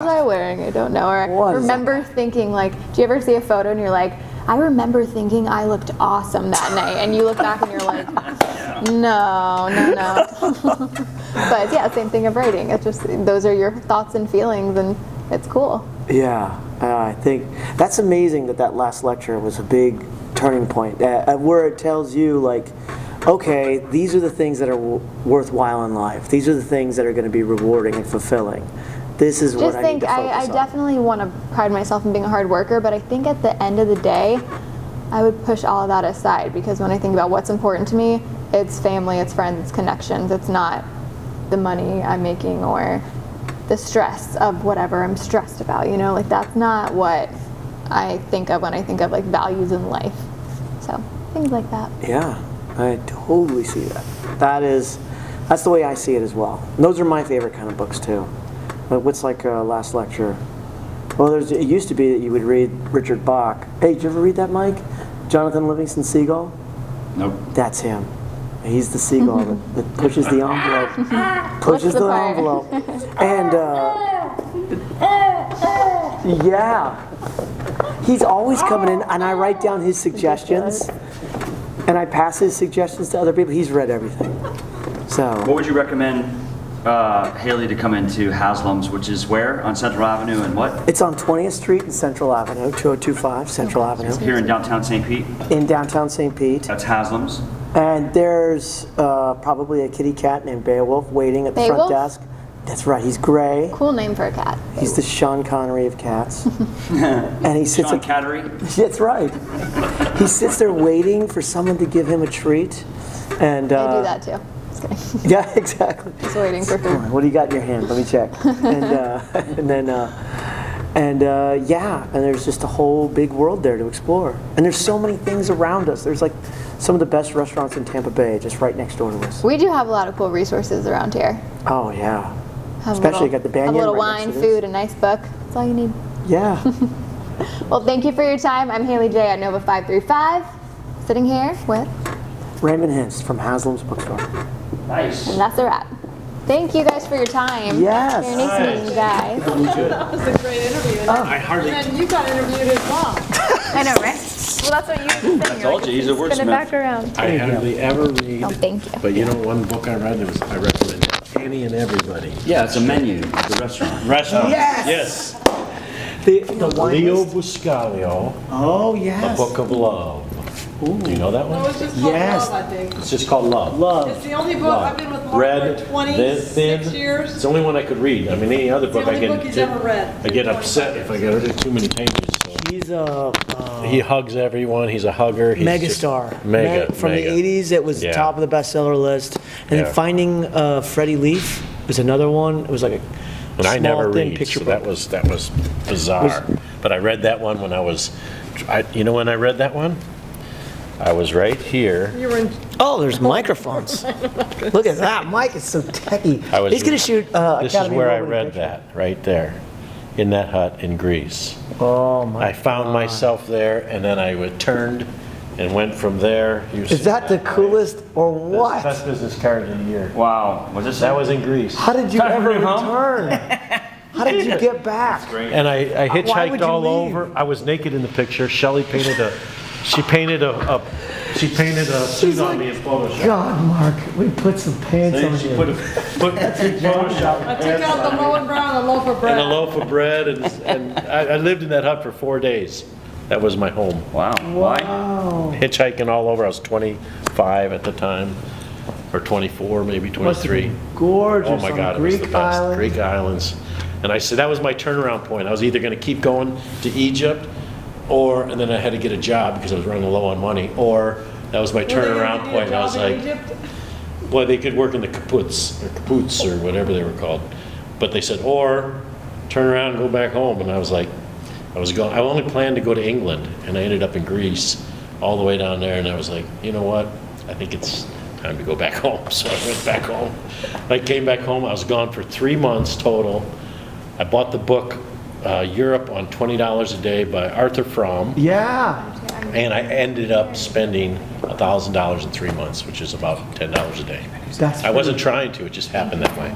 What was I wearing? I don't know. Or I remember thinking, like, do you ever see a photo and you're like, I remember thinking I looked awesome that night, and you look back and you're like, no. But yeah, same thing of writing. It's just, those are your thoughts and feelings, and it's cool. Yeah, I think that's amazing that last lecture was a big turning point, where it tells you, like, okay, these are the things that are worthwhile in life. These are the things that are going to be rewarding and fulfilling. This is what I need to focus on. I definitely want to pride myself in being a hard worker, but I think at the end of the day, I would push all of that aside, because when I think about what's important to me, it's family, it's friends, it's connections. It's not the money I'm making or the stress of whatever I'm stressed about, you know? Like, that's not what I think of when I think of, like, values in life. So, things like that. Yeah, I totally see that. That's the way I see it as well. And those are my favorite kind of books, too. But what's like last lecture? Well, it used to be that you would read Richard Bach. Hey, did you ever read that, Mike? Jonathan Livingston Seagull? Nope. That's him. He's the seagull that pushes the envelope. Pushes the envelope. And, yeah. He's always coming in, and I write down his suggestions, and I pass his suggestions to other people. He's read everything. So. What would you recommend Haley to come into Haslam's, which is where? On Central Avenue and what? It's on 20th Street and Central Avenue, 2025 Central Avenue. Here in downtown St. Pete? In downtown St. Pete. That's Haslam's. And there's probably a kitty cat named Beowulf waiting at the front desk. That's right, he's gray. Cool name for a cat. He's the Sean Connery of cats. And he sits Sean Connery? That's right. He sits there waiting for someone to give him a treat. And I do that too. Yeah, exactly. Just waiting for food. What do you got in your hand? Let me check. And there's just a whole big world there to explore. And there's so many things around us. There's like some of the best restaurants in Tampa Bay just right next door to us. We do have a lot of cool resources around here. Oh yeah. Especially you got the Banyan. A little wine, food, a nice book. That's all you need. Yeah. Well, thank you for your time. I'm Haley J at Nova 535, sitting here with Raymond Hinst from Haslam's Bookstore. Nice. And that's a wrap. Thank you guys for your time. Yes. Very nice meeting you guys. That was a great interview. And you got interviewed as well. I know, right? Well, that's what you were saying. I told you, he's a wordsmith. Spin it back around. I hardly ever read. Oh, thank you. But you know, one book I read, I recommend Annie and Everybody. Yeah, it's a menu. The restaurant. Yes. Yes. The wine Leo list. Buscaglio, Oh A yes. Book of Love. Do you know that No, one? it's just called Yes. Love, I think. It's just called Love. Love. It's the only book Love. I've been with Mark Read, for 26 thin. years. It's the only one I could read. I mean, any other It's the book I only get, book he's ever read. I get upset if I get too many pages. So. He's He hugs everyone. He's a hugger. He's megastar. just Mega. From mega. the 80s, it was Yeah. top of the bestseller list. And Yeah. then Finding Freddie Leaf was another one. It was like a And I small, never thin read, picture so book. that was bizarre. But I read that one when I was, you know when I read that one? I was right here. You were in, Oh, there's microphones. Look at that. Mike is so techy. He's going to shoot This is Academy where I Award-winning read picture. that, right there, in that hut in Greece. Oh, my I found myself there, and then I turned and went from there. Is that the coolest or what? Best business card of the year. Wow. Was this That was in Greece. How did you Time ever for you, huh? return? How did you get back? great. And I Why would hitchhiked you all leave? over. I was naked in the picture. Shelley painted a suit on me in Photoshop. God, Mark, we put some pants on She you. put Photoshop I took out the Moen Brown and a loaf of bread. and a loaf of bread, and I lived in that hut for 4 days. That was my home. Wow. Why? Oh, Hitchhiking all over. I was 25 at the time, or 24, maybe 23. gorgeous. Oh my on God, the it was Greek the best. island. Greek islands. And I said that was my turnaround point. I was either going to keep going to Egypt, and then I had to get a job because I was running low on money, or that was my turnaround point. And I was like, well, they could work in the kaputs or whatever they were called. But they said, or turn around and go back home. And I was like, I only planned to go to England, and I ended up in Greece all the way down there. And I was like, you know what? I think it's time to go back home. So I went back home. I came back home. I was gone for 3 months total. I bought the book Europe on $20 a Day by Arthur Fromm. Yeah. And I ended up spending $1,000 in 3 months, which is about $10 a day. That's I wasn't trying to, it just happened that way.